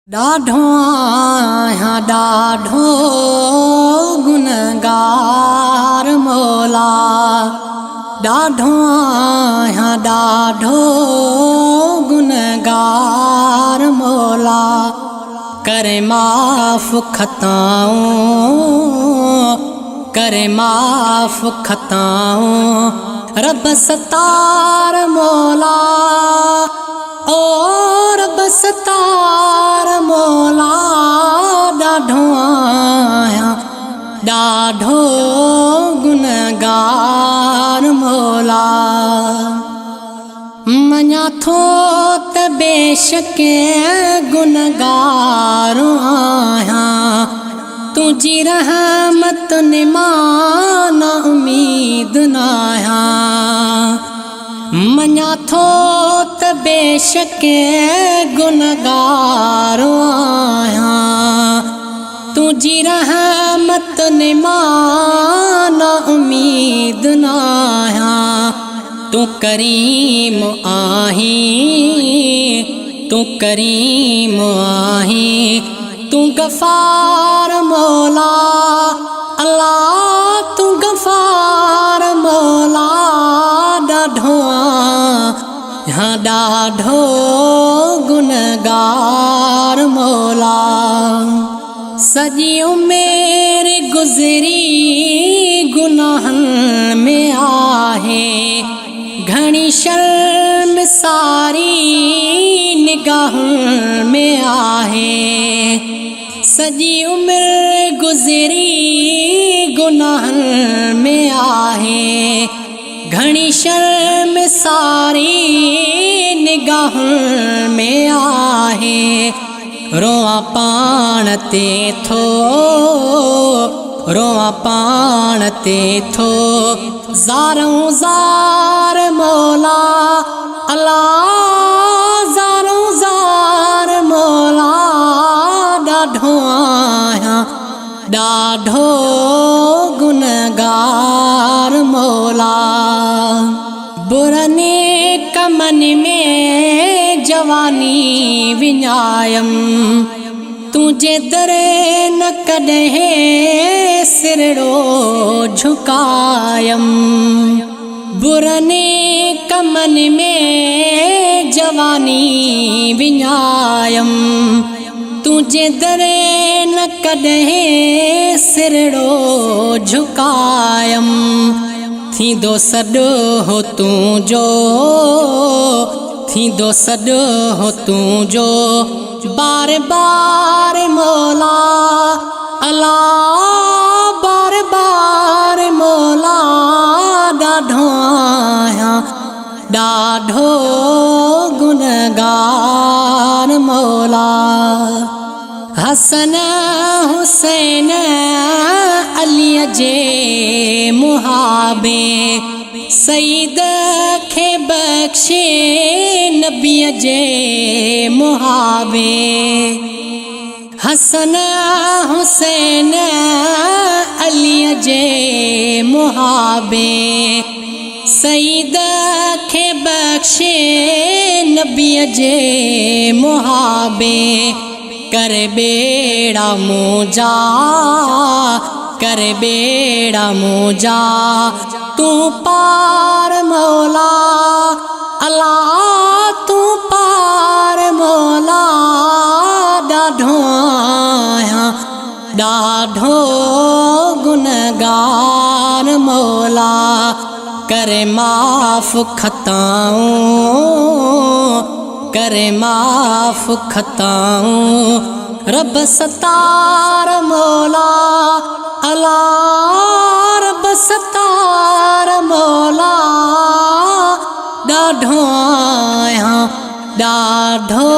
डाढो आहियां डाढो गुनहगार मौला, डाढो आहियां डाढो गुनहगार मौला, करे माफ़ खताऊं, करे माफ़ खताऊं रब सतार मौला। ओ रब सतार मौला, डाढो आहियां डाढो गुनहगार मौला। मञा थो त बेशक गुनहगार आहियां, तुंहिंजी रहमत ने मां ना उमीद न आहियां। मञा थो त बेशक गुनहगार आहियां, तुंहिंजी रहमत ने मां ना उमीद न आहियां। तूं करीम आहीं, तूं करीम आहीं, तूं गफ़ार मौला। अल्लाह तूं गफ़ार मौला, डाढो आहियां डाढो गुनहगार मौला। सॼी उमिरि गुज़री गुनाहनि में आहे, घणी शर्मसारी निगाहुनि में आहे। सॼी उमिरि गुज़री गुनाहनि में आहे, घणी शर्मसारी निगाहुनि में आहे। रोआ पाण ते थो, रोआ पाण ते थो, ज़ारूं ज़ार मौला। अल्लाह ज़ारूं ज़ार मौला, डाढो आहियां डाढो गुनहगार मौला। बुरनि कमनि में जवानी विञायम, तुंहिंजे दर न कॾहिं सिरड़ो झुकायम। बुरनि कमनि में जवानी विञायम, तुंहिंजे दर न कॾहिं सिरड़ो झुकायम। थींदो सॾु हो तुंहिंजो, थींदो सॾु हो तुंहिंजो बार बार मौला। अल्लाह बार बार मौला, डाढो आहियां डाढो गुनहगार मौला। हसन हुसैन अलीअ जे मुहाबे, सईद खे बख़्शे नबीअ जे मुहाबे। हसन हुसैन अलीअ जे मुहाबे, सईद खे बख़्शे नबीअ जे मुहाबे। कर बेड़ा मुंहिंजा, कर बेड़ा मुंहिंजा तूं पार मौला। अल्लाह तूं पार मौला, डाढो आहियां डाढो गुनहगार मौला। करे माफ़ खताऊं, करे माफ़ खताऊं रब सतार मौला। अल्लाह रब सतार मौला, डाढो आहियां डाढो